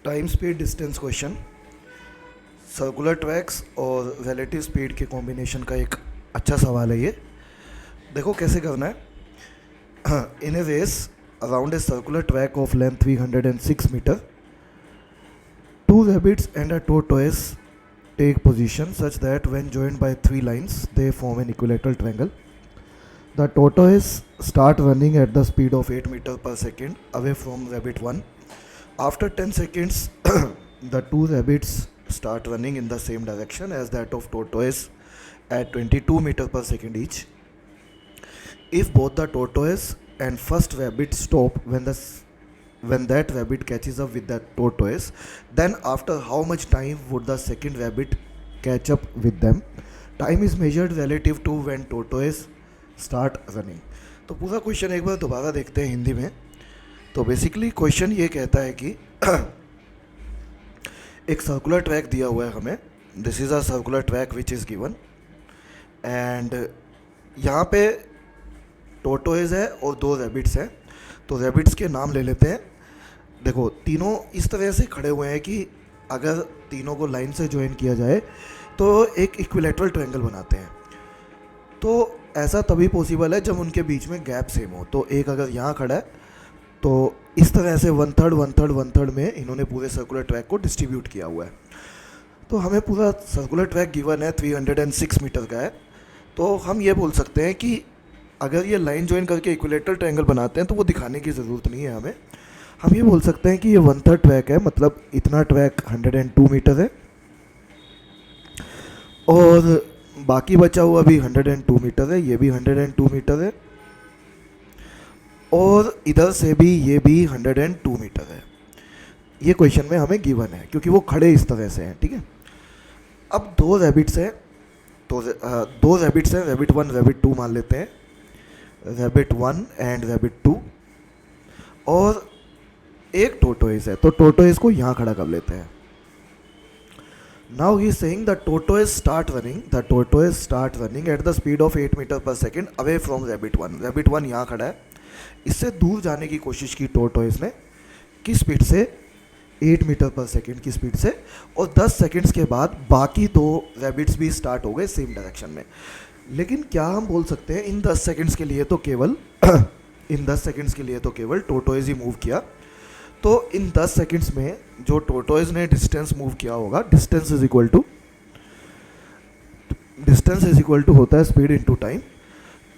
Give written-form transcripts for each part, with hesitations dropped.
Time speed distance question. Circular tracks और relative speed के combination का एक अच्छा सवाल है ये। देखो कैसे करना है। In a race around a circular track of length 306 metre, two rabbits and a tortoise take position such that when joined by three lines they form an equilateral triangle. The tortoise start running at the speed of 8 meter per second away from rabbit 1. After 10 seconds the two rabbits start running in the same direction as that of tortoise at 22 meter per second each. If both the tortoise and first rabbit stop when that rabbit catches up with that tortoise, then after how much time would the second rabbit catch up with them? Time is measured relative to when tortoise start running. तो पूरा question एक बार दोबारा देखते हैं हिंदी में। तो basically question ये कहता है कि एक सर्कुलर ट्रैक दिया हुआ है हमें। This is a circular track which is given and यहाँ पे टोटोइज है और दो रैबिट्स हैं। तो रैबिट्स के नाम ले लेते हैं। देखो तीनों इस तरह से खड़े हुए हैं कि अगर तीनों को लाइन से ज्वाइन किया जाए तो एक इक्विलेटरल ट्रायंगल बनाते हैं। तो ऐसा तभी पॉसिबल है जब उनके बीच में गैप सेम हो। तो एक अगर यहाँ खड़ा है तो इस तरह से 1/3 1/3 1/3 में इन्होंने पूरे सर्कुलर ट्रैक को डिस्ट्रीब्यूट किया हुआ है। तो हमें पूरा सर्कुलर ट्रैक गिवन है 306 मीटर का है। तो हम ये बोल सकते हैं कि अगर ये लाइन ज्वाइन करके इक्विलेटरल ट्रायंगल बनाते हैं तो वो दिखाने की ज़रूरत नहीं है हमें। हम ये बोल सकते हैं कि ये 1/3 ट्रैक है, मतलब इतना ट्रैक 102 मीटर है और बाकी बचा हुआ भी 102 मीटर है, ये भी 102 मीटर है और इधर से भी ये भी 102 मीटर है। ये क्वेश्चन में हमें गिवन है क्योंकि वो खड़े इस तरह से हैं, ठीक है। अब दो रैबिट्स हैं, तो दो रैबिट्स हैं, रैबिट 1 रैबिट 2 मान लेते हैं, रैबिट 1 एंड रैबिट 2, और एक टोटोइज है। तो टोटोइज को यहाँ खड़ा कर लेते हैं। Now he is saying the tortoise start running at the speed of 8 metre per second away from rabbit 1। Rabbit 1 यहाँ खड़ा है, इससे दूर जाने की कोशिश की टोटोइज ने, किस स्पीड से? 8 मीटर पर सेकेंड की स्पीड से। और 10 सेकेंड्स के बाद बाकी दो रैबिट्स भी स्टार्ट हो गए सेम डायरेक्शन में। लेकिन क्या हम बोल सकते हैं इन 10 सेकेंड्स के लिए तो केवल टोटोइज ही मूव किया। तो इन 10 सेकेंड्स में जो टोटोइज ने डिस्टेंस मूव किया होगा, डिस्टेंस इज इक्वल टू होता है स्पीड इनटू टाइम।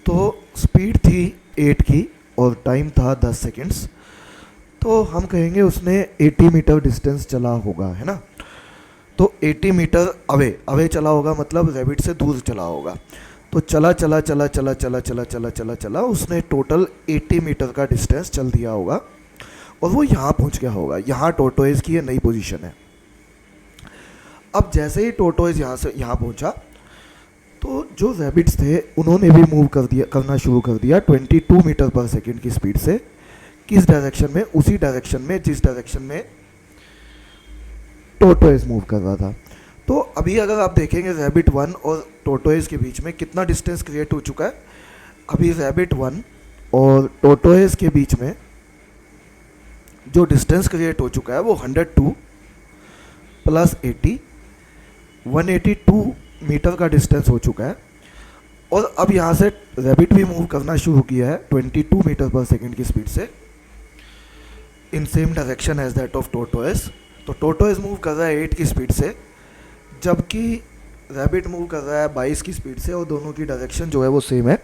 तो स्पीड थी 8 की और टाइम था 10 सेकेंड्स। तो हम कहेंगे उसने 80 मीटर डिस्टेंस चला होगा, है ना। तो 80 मीटर अवे चला होगा, मतलब रैबिट से दूर चला होगा। तो चला उसने टोटल 80 मीटर का डिस्टेंस चल दिया होगा और वो यहाँ पहुँच गया होगा। यहाँ टोटोइज की ये नई पोजीशन है। अब जैसे ही टोटोइज यहाँ से यहाँ पहुँचा तो जो रैबिट्स थे उन्होंने भी मूव करना शुरू कर दिया 22 मीटर पर सेकेंड की स्पीड से। किस डायरेक्शन में? उसी डायरेक्शन में जिस डायरेक्शन में टोटोइज मूव कर रहा था। तो अभी अगर आप देखेंगे रैबिट 1 और टोटोइज के बीच में कितना डिस्टेंस क्रिएट हो चुका है। अभी रैबिट 1 और टोटोइज के बीच में जो डिस्टेंस क्रिएट हो चुका है वो 102 प्लस 80 182 मीटर का डिस्टेंस हो चुका है। और अब यहाँ से रैबिट भी मूव करना शुरू किया है 22 मीटर पर सेकेंड की स्पीड से in same direction as that of tortoise. तो टोटोइज मूव कर रहा है 8 की स्पीड से, जबकि रैबिट मूव कर रहा है 22 की स्पीड से, और दोनों की डायरेक्शन जो है वो सेम है।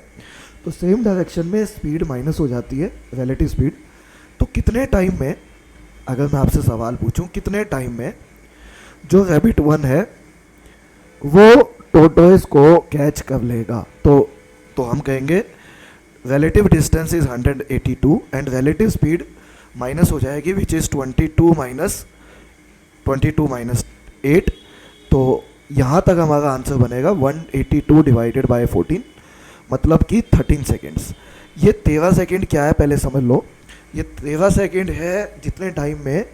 तो सेम डायरेक्शन में स्पीड माइनस हो जाती है, रिलेटिव स्पीड। तो कितने टाइम में, अगर मैं आपसे सवाल पूछूं, कितने टाइम में जो रैबिट 1 है वो टोटोइज को कैच कर लेगा? तो हम कहेंगे relative distance is 182 and relative speed minus हो जाएगी विच इज़ 22 माइनस 8। तो यहाँ तक हमारा आंसर बनेगा 182 डिवाइडेड बाय 14, मतलब कि 13 सेकेंड्स। ये 13 सेकेंड क्या है पहले समझ लो। ये 13 सेकेंड है जितने टाइम में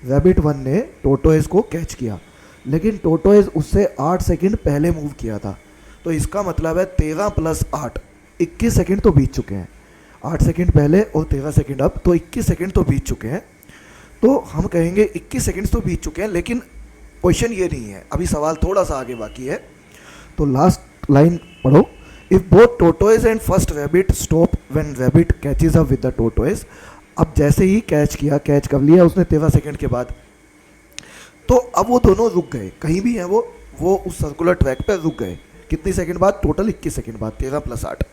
रैबिट 1 ने टोटोइज को कैच किया, लेकिन टोटोइज उससे 8 सेकेंड पहले मूव किया था। तो इसका मतलब है 13 प्लस 8 21 सेकेंड तो बीत चुके हैं। 8 सेकेंड पहले और 13 सेकेंड अब, तो 21 सेकेंड तो बीत चुके हैं। तो हम कहेंगे 21 सेकंड्स तो बीत चुके हैं, लेकिन क्वेश्चन ये नहीं है, अभी सवाल थोड़ा सा आगे बाकी है। तो लास्ट लाइन पढ़ो, if both tortoise and first rabbit stop when rabbit catches up with the tortoise. अब जैसे ही कैच किया, कैच कर लिया उसने 13 सेकंड के बाद, तो अब वो दोनों रुक गए, कहीं भी हैं वो उस सर्कुलर ट्रैक पर रुक गए। कितनी सेकंड बाद? टोटल 21 सेकंड बाद, 13 + 8।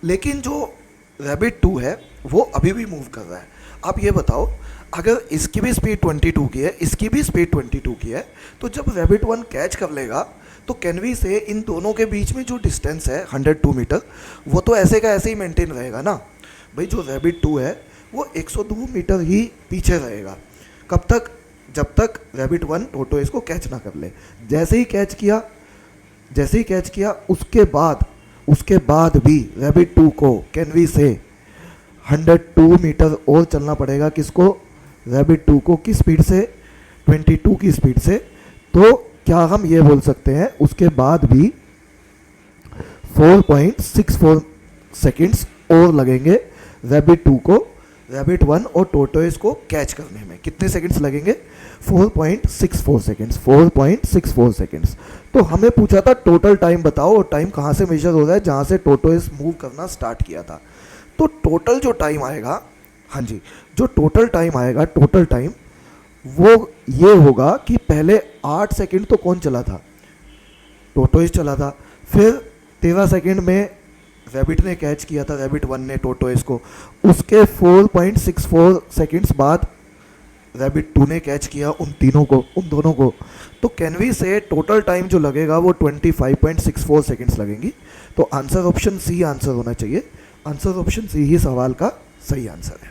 लेकिन जो रैबिट 2 है वो अभी भी मूव कर रहा है। आप ये बताओ, अगर इसकी भी स्पीड 22 की है, इसकी भी स्पीड 22 की है, तो जब रैबिट 1 कैच कर लेगा तो कैन वी से इन दोनों के बीच में जो डिस्टेंस है 102 मीटर, वो तो ऐसे का ऐसे ही मेंटेन रहेगा ना भाई। जो रैबिट 2 है वो 102 मीटर ही पीछे रहेगा। कब तक? जब तक रैबिट 1 टोटोइज को कैच ना कर ले। जैसे ही कैच किया उसके बाद भी रैबिट 2 को कैन वी से 102 मीटर और चलना पड़ेगा। किसको? रैबिट 2 को। किस स्पीड से? 22 की स्पीड से। तो क्या हम ये बोल सकते हैं उसके बाद भी 4.64 सेकंड्स और लगेंगे रैबिट 2 को, रैबिट 1 और टोटोइज को कैच करने में। कितने सेकंड्स लगेंगे? 4.64 सेकंड्स। 4.64 सेकंड्स। तो हमें पूछा था टोटल टाइम बताओ, और टाइम कहाँ से मेजर हो रहा है? जहाँ से टोटोइज मूव करना स्टार्ट किया था। तो टोटल जो टाइम आएगा, हाँ जी, जो टोटल टाइम आएगा, टोटल टाइम वो ये होगा कि पहले 8 सेकंड तो कौन चला था? टोटोइज चला था। फिर 13 सेकंड में रैबिट ने कैच किया था, रैबिट 1 ने टोटोइज को। उसके 4.64 सेकंड्स बाद रैबिट 2 ने कैच किया उन दोनों को। तो कैन वी से टोटल टाइम जो लगेगा वो 25.64 सेकंड्स लगेंगी। तो आंसर ऑप्शन सी आंसर होना चाहिए। आंसर ऑप्शन सी ही सवाल का सही आंसर है।